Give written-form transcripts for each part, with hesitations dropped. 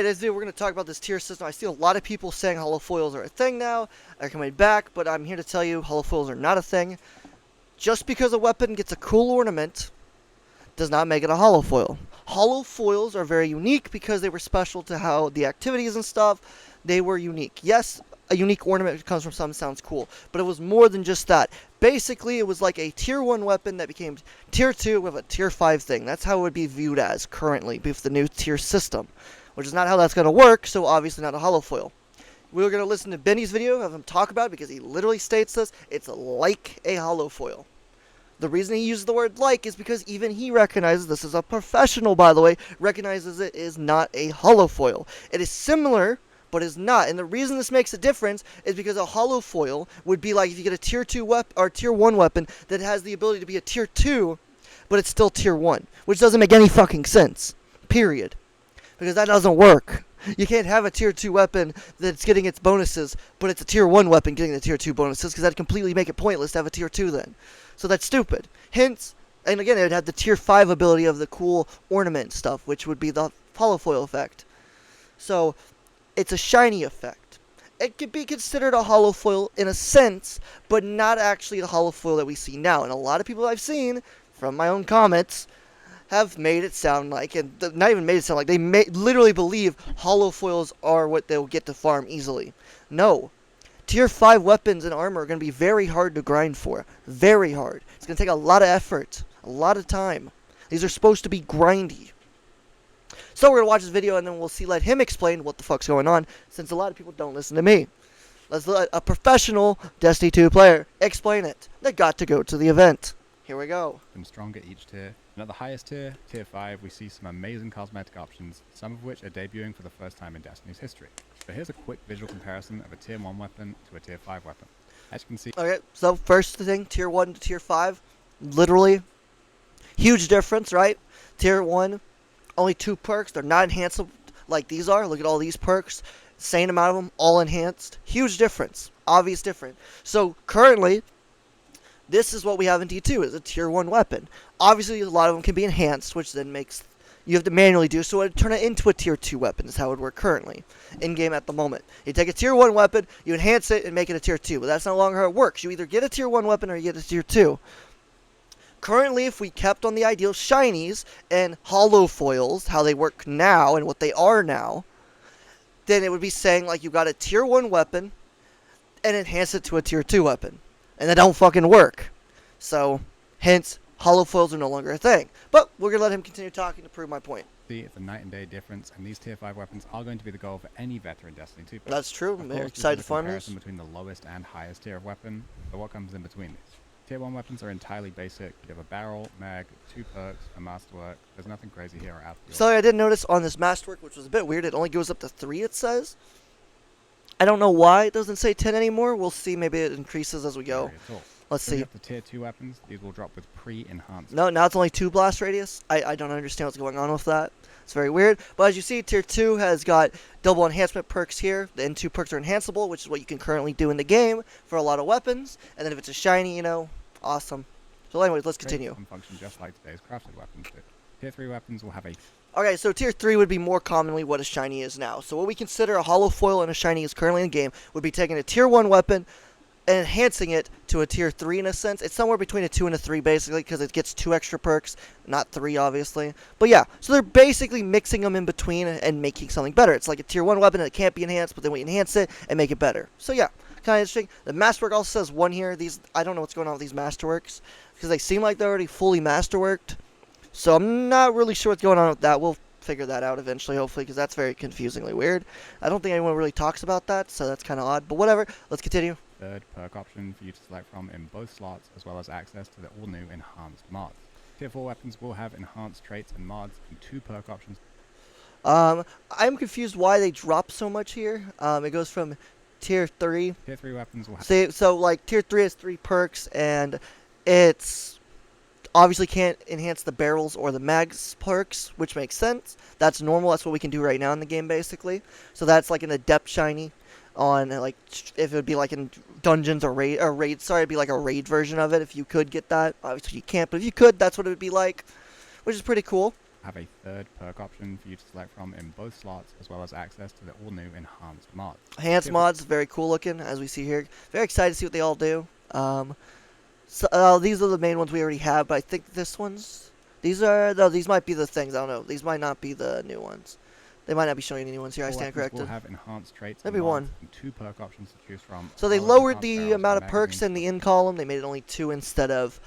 This video we're going to talk about this tier system. I see a lot of people saying hollow foils are a thing now. They're coming back, but I'm here to tell you hollow foils are not a thing. Just because a weapon gets a cool ornament does not make it a hollow foil. Hollow foils are very unique because they were special to how the activities and stuff, they were unique. Yes, a unique ornament that comes from something sounds cool, but it was more than just that. Basically, it was like a tier 1 weapon that became tier 2 with a tier 5 thing. That's how it would be viewed as currently with the new tier system, which is not how that's going to work, so obviously not a hollow foil. We're going to listen to Benny's video, have him talk about it, because he literally states this. It's like a hollow foil. The reason he uses the word like is because even he recognizes, this is a professional by the way, recognizes it is not a hollow foil. It is similar, but is not. And the reason this makes a difference is because a hollow foil would be like if you get a tier 2 weapon or tier 1 weapon that has the ability to be a tier 2, but it's still tier 1, which doesn't make any fucking sense. Period. Because that doesn't work. You can't have a tier 2 weapon that's getting its bonuses, but it's a tier 1 weapon getting the tier 2 bonuses, because that'd completely make it pointless to have a tier 2 then. So that's stupid. Hence, and again, it would have the tier 5 ability of the cool ornament stuff, which would be the hollow foil effect. So, it's a shiny effect. It could be considered a hollow foil in a sense, but not actually the hollow foil that we see now. And a lot of people I've seen, from my own comments, have made it sound like, and not even made it sound like, they literally believe hollow foils are what they'll get to farm easily. No. Tier 5 weapons and armor are going to be very hard to grind for. Very hard. It's going to take a lot of effort. A lot of time. These are supposed to be grindy. So we're going to watch this video and then we'll let him explain what the fuck's going on, since a lot of people don't listen to me. Let's let a professional Destiny 2 player explain it. They got to go to the event. Here we go. And stronger each tier. And at the highest tier, tier 5, we see some amazing cosmetic options, some of which are debuting for the first time in Destiny's history. So here's a quick visual comparison of a tier 1 weapon to a tier 5 weapon. As you can see... Okay, so first thing, tier 1 to tier 5, literally, huge difference, right? Tier 1, only 2 perks, they're not enhanceable like these are. Look at all these perks, same amount of them, all enhanced. Huge difference, obvious difference. So currently, this is what we have in T2, is a tier 1 weapon. Obviously, a lot of them can be enhanced, which then makes... You have to manually do, so it would turn it into a tier 2 weapon, is how it would work currently, in-game at the moment. You take a tier 1 weapon, you enhance it, and make it a tier 2, but that's no longer how it works. You either get a tier 1 weapon or you get a tier 2. Currently, if we kept on the ideal shinies and hollow foils, how they work now and what they are now, then it would be saying, like, you got a tier 1 weapon, and enhance it to a tier 2 weapon. And that don't fucking work. So, hence, hollow foils are no longer a thing. But we're going to let him continue talking to prove my point. See, it's a night and day difference, and these tier 5 weapons are going to be the goal for any veteran Destiny 2 player. That's true. I'm excited to farm this. Between the lowest and highest tier of weapon, but what comes in between these? Tier 1 weapons are entirely basic. You have a barrel, mag, 2 perks, a masterwork. There's nothing crazy here or out. So I did notice on this masterwork, which was a bit weird, it only goes up to 3, it says. I don't know why it doesn't say 10 anymore. We'll see. Maybe it increases as we go. Let's see. The tier 2 weapons, these will drop with pre-enhanced. No, now it's only 2 blast radius. I don't understand what's going on with that. It's very weird. But as you see, tier 2 has got double enhancement perks here. The N2 perks are enhanceable, which is what you can currently do in the game for a lot of weapons. And then if it's a shiny, you know, awesome. So anyways, let's continue. Some function just like today's crafted weapons do. Tier 3 weapons will have a... Okay, so tier 3 would be more commonly what a shiny is now. So what we consider a hollow foil and a shiny is currently in the game would be taking a tier 1 weapon and enhancing it to a tier 3 in a sense. It's somewhere between a 2 and a 3 basically, because it gets 2 extra perks, not 3 obviously. But yeah, so they're basically mixing them in between and making something better. It's like a tier 1 weapon that can't be enhanced, but then we enhance it and make it better. So yeah, kind of interesting. The masterwork also says 1 here. These, I don't know what's going on with these masterworks, because they seem like they're already fully masterworked. So I'm not really sure what's going on with that. We'll figure that out eventually, hopefully, because that's very confusingly weird. I don't think anyone really talks about that, so that's kind of odd. But whatever, let's continue. Third perk option for you to select from in both slots, as well as access to the all-new enhanced mods. Tier 4 weapons will have enhanced traits and mods and 2 perk options. I'm confused why they drop so much here. It goes from tier 3. Tier 3 weapons will have... So like, tier 3 has 3 perks, and it's... obviously can't enhance the barrels or the mags perks, which makes sense. That's normal. That's what we can do right now in the game, basically. So that's like an adept shiny on, like, if it would be like in dungeons or raid. Sorry, it'd be like a raid version of it if you could get that. Obviously you can't, but if you could, that's what it would be like, which is pretty cool. have a third perk option for you to select from in both slots, as well as access to the all-new enhanced mods. Enhanced Tier mods, very cool looking, as we see here. Very excited to see what they all do. These are the main ones we already have, but I think these might be the things. I don't know. These might not be the new ones. They might not be showing any new ones here. I All stand weapons corrected. will have enhanced traits Maybe and mods one. and 2 perk options to choose from. So they as well as lowered enhanced the barrels amount and of perks in magazines. the in column. They made it only 2 instead of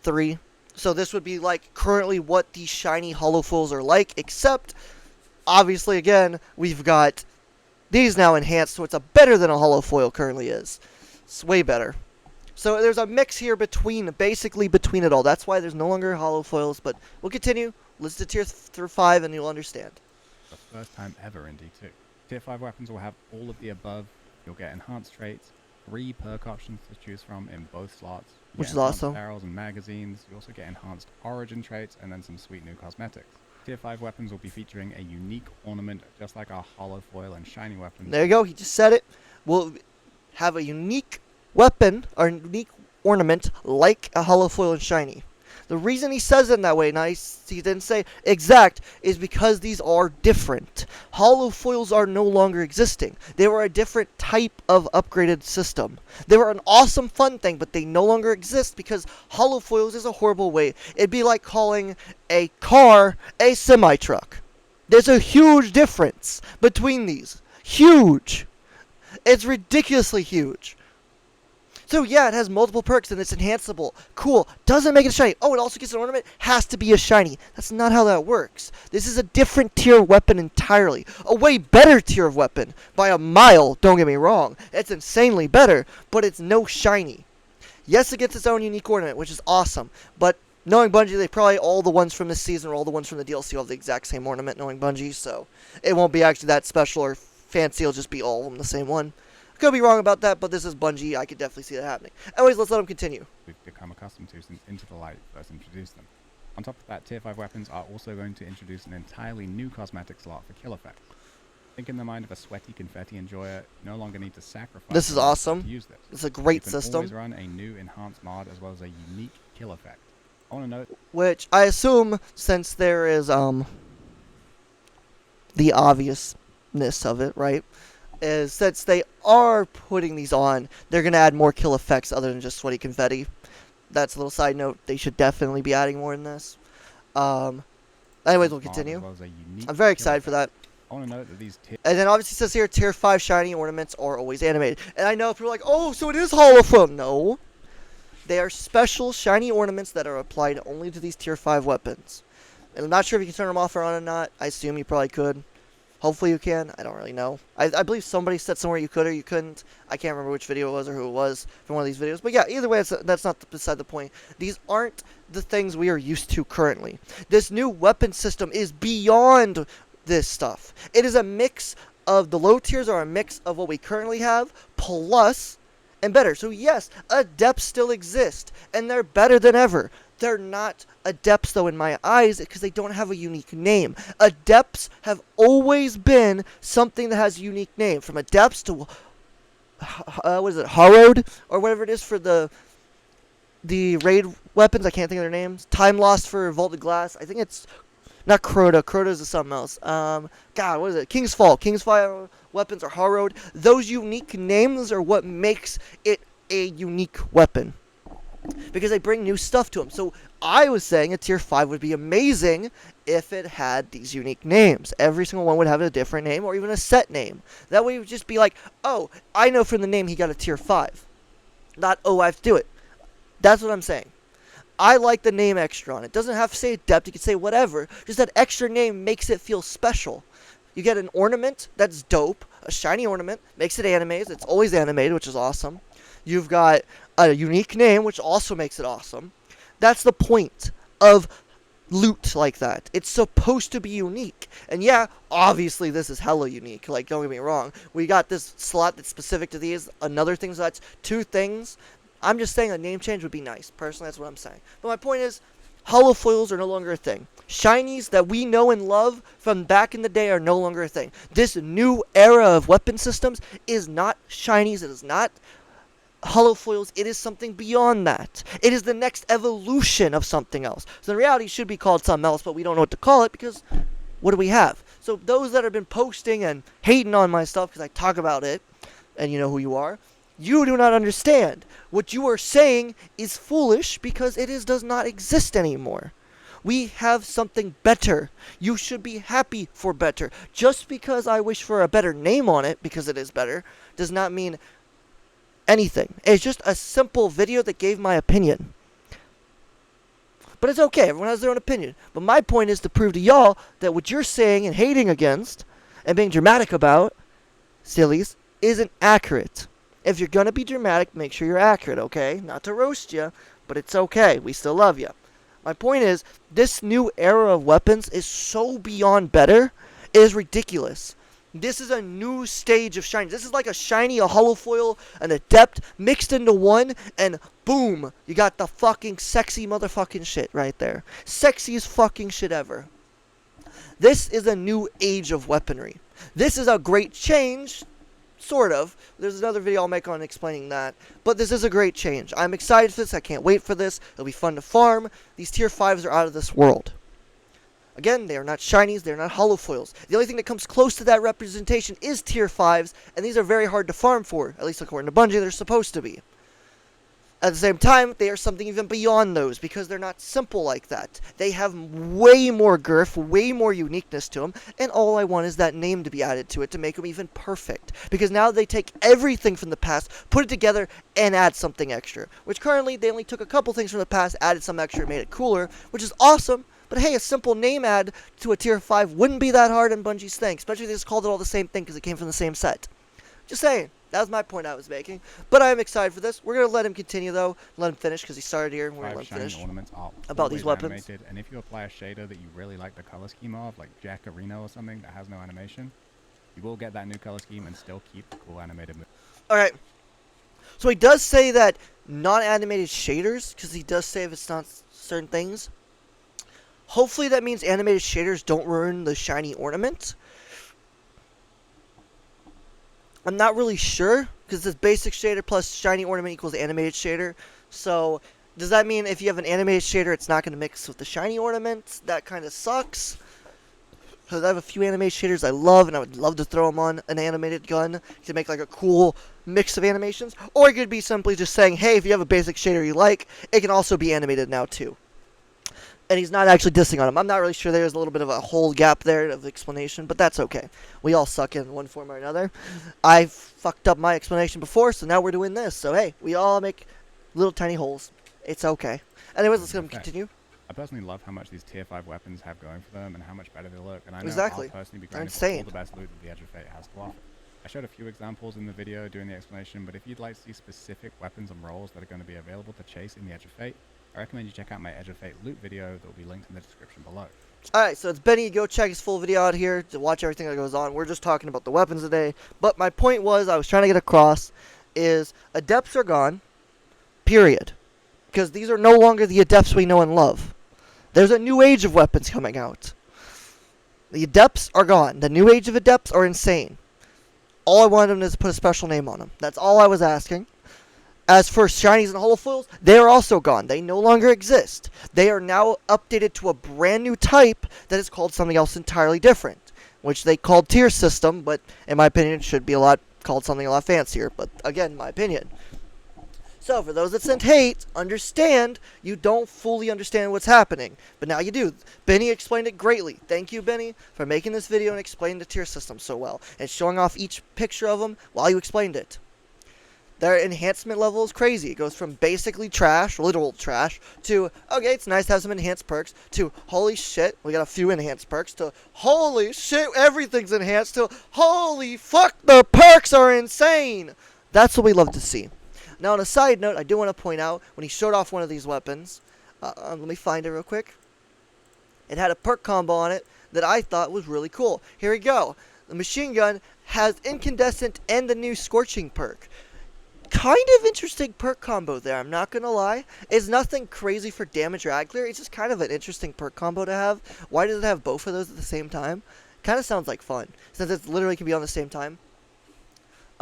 3. So this would be like currently what the shiny holofoils are like, except obviously again we've got these now enhanced, so it's a better than a holofoil currently is. It's way better. So there's a mix here basically between it all. That's why there's no longer holofoils, but we'll continue. Listen to tier 5 and you'll understand. The first time ever in D2. Tier 5 weapons will have all of the above. You'll get enhanced traits, 3 perk options to choose from in both slots. You Which get is enhanced awesome. barrels and magazines. You also get enhanced origin traits and then some sweet new cosmetics. Tier 5 weapons will be featuring a unique ornament, just like our holofoil and shiny weapons. There you go. He just said it. We'll have a unique weapon or unique ornament like a holofoil and shiny. The reason he says it in that way, he didn't say exact, is because these are different. Holofoils are no longer existing. They were a different type of upgraded system. They were an awesome fun thing, but they no longer exist because holofoils is a horrible way. It'd be like calling a car a semi-truck. There's a huge difference between these. Huge. It's ridiculously huge. So yeah, it has multiple perks and it's enhanceable. Cool. Doesn't make it shiny. Oh, it also gets an ornament. Has to be a shiny. That's not how that works. This is a different tier of weapon entirely. A way better tier of weapon. By a mile, don't get me wrong. It's insanely better, but it's no shiny. Yes, it gets its own unique ornament, which is awesome. But knowing Bungie, they probably all the ones from this season or all the ones from the DLC will have the exact same ornament, knowing Bungie. So it won't be actually that special or fancy. It'll just be all of them the same one. Could be wrong about that, but this is Bungie. I could definitely see that happening. Anyways, let's let him continue. We've become accustomed to since Into the Light first introduced them. On top of that, Tier 5 weapons are also going to introduce an entirely new cosmetic slot for kill effects. Think in the mind of a sweaty confetti enjoyer, you no longer need to sacrifice This is yourself awesome. to use this. It's a great You can system. always run a new enhanced mod as well as a unique kill effect. I want to note Which I assume, since there is the obviousness of it, right? Is since they are putting these on, they're gonna add more kill effects other than just sweaty confetti. That's a little side note. They should definitely be adding more in this. Anyways, we'll mod as continue. well as a unique I'm very kill excited for effect. that. I want to note that these tier And then obviously it says here, tier 5 shiny ornaments are always animated. And I know people are like, oh, so it is holofoil. No. They are special shiny ornaments that are applied only to these tier 5 weapons. And I'm not sure if you can turn them off or on or not. I assume you probably could. Hopefully you can. I don't really know. I believe somebody said somewhere you could or you couldn't. I can't remember which video it was or who it was from one of these videos. But yeah, either way, that's not beside the point. These aren't the things we are used to currently. This new weapon system is beyond this stuff. It is a mix of the low tiers are a mix of what we currently have plus and better. So yes, adepts still exist and they're better than ever. They're not adepts though in my eyes because they don't have a unique name. Adepts have always been something that has a unique name. From adepts to what is it, Harrowed or whatever it is for the raid weapons. I can't think of their names. Time Lost for Vaulted Glass. I think it's not Crota. Crota is something else. God, what is it? King's Fall. King's Fall weapons are Harrowed. Those unique names are what makes it a unique weapon. Because they bring new stuff to them. So I was saying a tier 5 would be amazing if it had these unique names. Every single one would have a different name or even a set name. That way it would just be like, oh, I know from the name he got a tier 5. Not, oh, I have to do it. That's what I'm saying. I like the name extra on it. It doesn't have to say adept. You can say whatever. Just that extra name makes it feel special. You get an ornament that's dope. A shiny ornament. Makes it animated. It's always animated, which is awesome. You've got a unique name, which also makes it awesome. That's the point of loot like that. It's supposed to be unique. And yeah, obviously this is hella unique. Like, don't get me wrong. We got this slot that's specific to these. Another thing, so that's 2 things. I'm just saying a name change would be nice. Personally, that's what I'm saying. But my point is, holofoils are no longer a thing. Shinies that we know and love from back in the day are no longer a thing. This new era of weapon systems is not shinies. It is not holofoils, it is something beyond that. It is the next evolution of something else. So in reality, it should be called something else, but we don't know what to call it because what do we have? So those that have been posting and hating on my stuff because I talk about it, and you know who you are, you do not understand. What you are saying is foolish because does not exist anymore. We have something better. You should be happy for better. Just because I wish for a better name on it, because it is better, does not mean anything. It's just a simple video that gave my opinion. But it's okay. Everyone has their own opinion. But my point is to prove to y'all that what you're saying and hating against and being dramatic about, sillies, isn't accurate. If you're going to be dramatic, make sure you're accurate, okay? Not to roast you, but it's okay. We still love you. My point is, this new era of weapons is so beyond better, it is ridiculous. This is a new stage of shiny. This is like a shiny, a holofoil, an adept mixed into one, and boom, you got the fucking sexy motherfucking shit right there. Sexiest fucking shit ever. This is a new age of weaponry. This is a great change. Sort of. There's another video I'll make on explaining that. But this is a great change. I'm excited for this. I can't wait for this. It'll be fun to farm. These tier 5s are out of this world. Again, they are not shinies. They're not holofoils. The only thing that comes close to that representation is tier 5s. And these are very hard to farm for. At least according to Bungie, they're supposed to be. At the same time, they are something even beyond those because they're not simple like that. They have way more girth, way more uniqueness to them, and all I want is that name to be added to it to make them even perfect. Because now they take everything from the past, put it together, and add something extra. Which currently, they only took a couple things from the past, added some extra, and made it cooler, which is awesome. But hey, a simple name add to a tier 5 wouldn't be that hard in Bungie's thing, especially if they just called it all the same thing because it came from the same set. Just saying. That was my point I was making. But I'm excited for this. We're going to let him continue, though. Let him finish, because he started here, and we're going to let him finish. Ornaments are about these weapons. Animated, and if you apply a shader that you really like the color scheme of, like Jack Arena or something that has no animation, you will get that new color scheme and still keep the cool animated move. Alright. So he does say that non-animated shaders, because he does say if it's not certain things. Hopefully that means animated shaders don't ruin the shiny ornament. I'm not really sure, because this basic shader plus shiny ornament equals animated shader. So, does that mean if you have an animated shader, it's not going to mix with the shiny ornament? That kind of sucks. Because I have a few animated shaders I love, and I would love to throw them on an animated gun to make like a cool mix of animations. Or it could be simply just saying, hey, if you have a basic shader you like, it can also be animated now too. And he's not actually dissing on him. I'm not really sure. There's a little bit of a whole gap there of explanation, but that's okay. We all suck in one form or another. I fucked up my explanation before, so now we're doing this. So hey, we all make little tiny holes. It's okay. Anyways, let's continue. I personally love how much these tier 5 weapons have going for them and how much better they look. And I know exactly. I'll personally be grinding for all the best loot that the Edge of Fate has to offer. I showed a few examples in the video during the explanation, but if you'd like to see specific weapons and roles that are going to be available to chase in the Edge of Fate, I recommend you check out my Edge of Fate loot video that will be linked in the description below. Alright, so it's Benny. Go check his full video out here to watch everything that goes on. We're just talking about the weapons today. But my point was, I was trying to get across, is Adepts are gone. Period. Because these are no longer the Adepts we know and love. There's a new age of weapons coming out. The Adepts are gone. The new age of Adepts are insane. All I wanted them is to put a special name on them. That's all I was asking. As for shinies and holofoils, they are also gone. They no longer exist. They are now updated to a brand new type that is called something else entirely different, which they called tier system, but in my opinion it should be called something a lot fancier. But again, my opinion. So for those that sent hate, understand you don't fully understand what's happening, but now you do. Benny explained it greatly. Thank you, Benny, for making this video and explaining the tier system so well and showing off each picture of them while you explained it. Their enhancement level is crazy. It goes from basically trash, literal trash, to, okay, it's nice to have some enhanced perks, to, holy shit, we got a few enhanced perks, to, holy shit, everything's enhanced, to, holy fuck, the perks are insane! That's what we love to see. Now, on a side note, I do want to point out, when he showed off one of these weapons, let me find it real quick. It had a perk combo on it that I thought was really cool. Here we go. The machine gun has Incandescent and the new Scorching perk. Kind of interesting perk combo there, I'm not gonna lie. It's nothing crazy for damage or ad clear, it's just kind of an interesting perk combo to have. Why does it have both of those at the same time? Kind of sounds like fun, since it literally can be on the same time.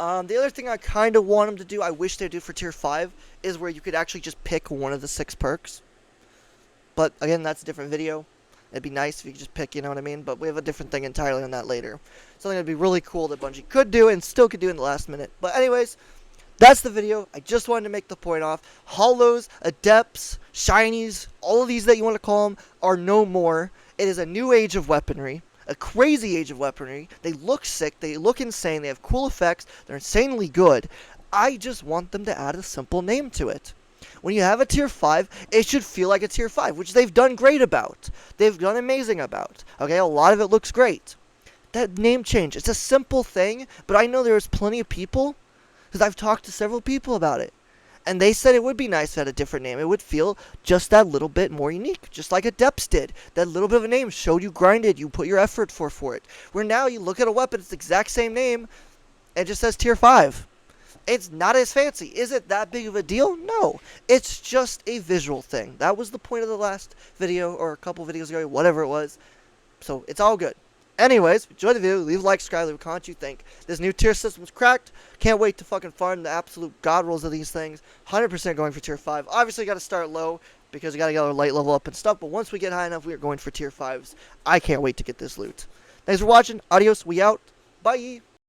The other thing I kind of want them to do, I wish they'd do for tier 5, is where you could actually just pick one of the 6 perks. But again, that's a different video. It'd be nice if you could just pick, you know what I mean? But we have a different thing entirely on that later. Something that'd be really cool that Bungie could do and still could do in the last minute. But anyways, that's the video. I just wanted to make the point off. Hollows, Adepts, Shinies, all of these that you want to call them are no more. It is a new age of weaponry. A crazy age of weaponry. They look sick. They look insane. They have cool effects. They're insanely good. I just want them to add a simple name to it. When you have a tier 5, it should feel like a tier 5, which they've done great about. They've done amazing about. Okay, a lot of it looks great. That name change, it's a simple thing, but I know there's plenty of people, because I've talked to several people about it. And they said it would be nice to have a different name. It would feel just that little bit more unique, just like Adepts did. That little bit of a name showed you grinded, you put your effort for it. Where now you look at a weapon, it's the exact same name, and it just says tier 5. It's not as fancy. Is it that big of a deal? No. It's just a visual thing. That was the point of the last video, or a couple videos ago, whatever it was. So, it's all good. Anyways, enjoy the video. Leave a like, subscribe, leave a comment you think. This new tier system's cracked. Can't wait to fucking farm the absolute god rolls of these things. 100% going for tier 5. Obviously, got to start low, because we got to get our light level up and stuff. But once we get high enough, we are going for tier 5s. I can't wait to get this loot. Thanks for watching. Adios. We out. Bye.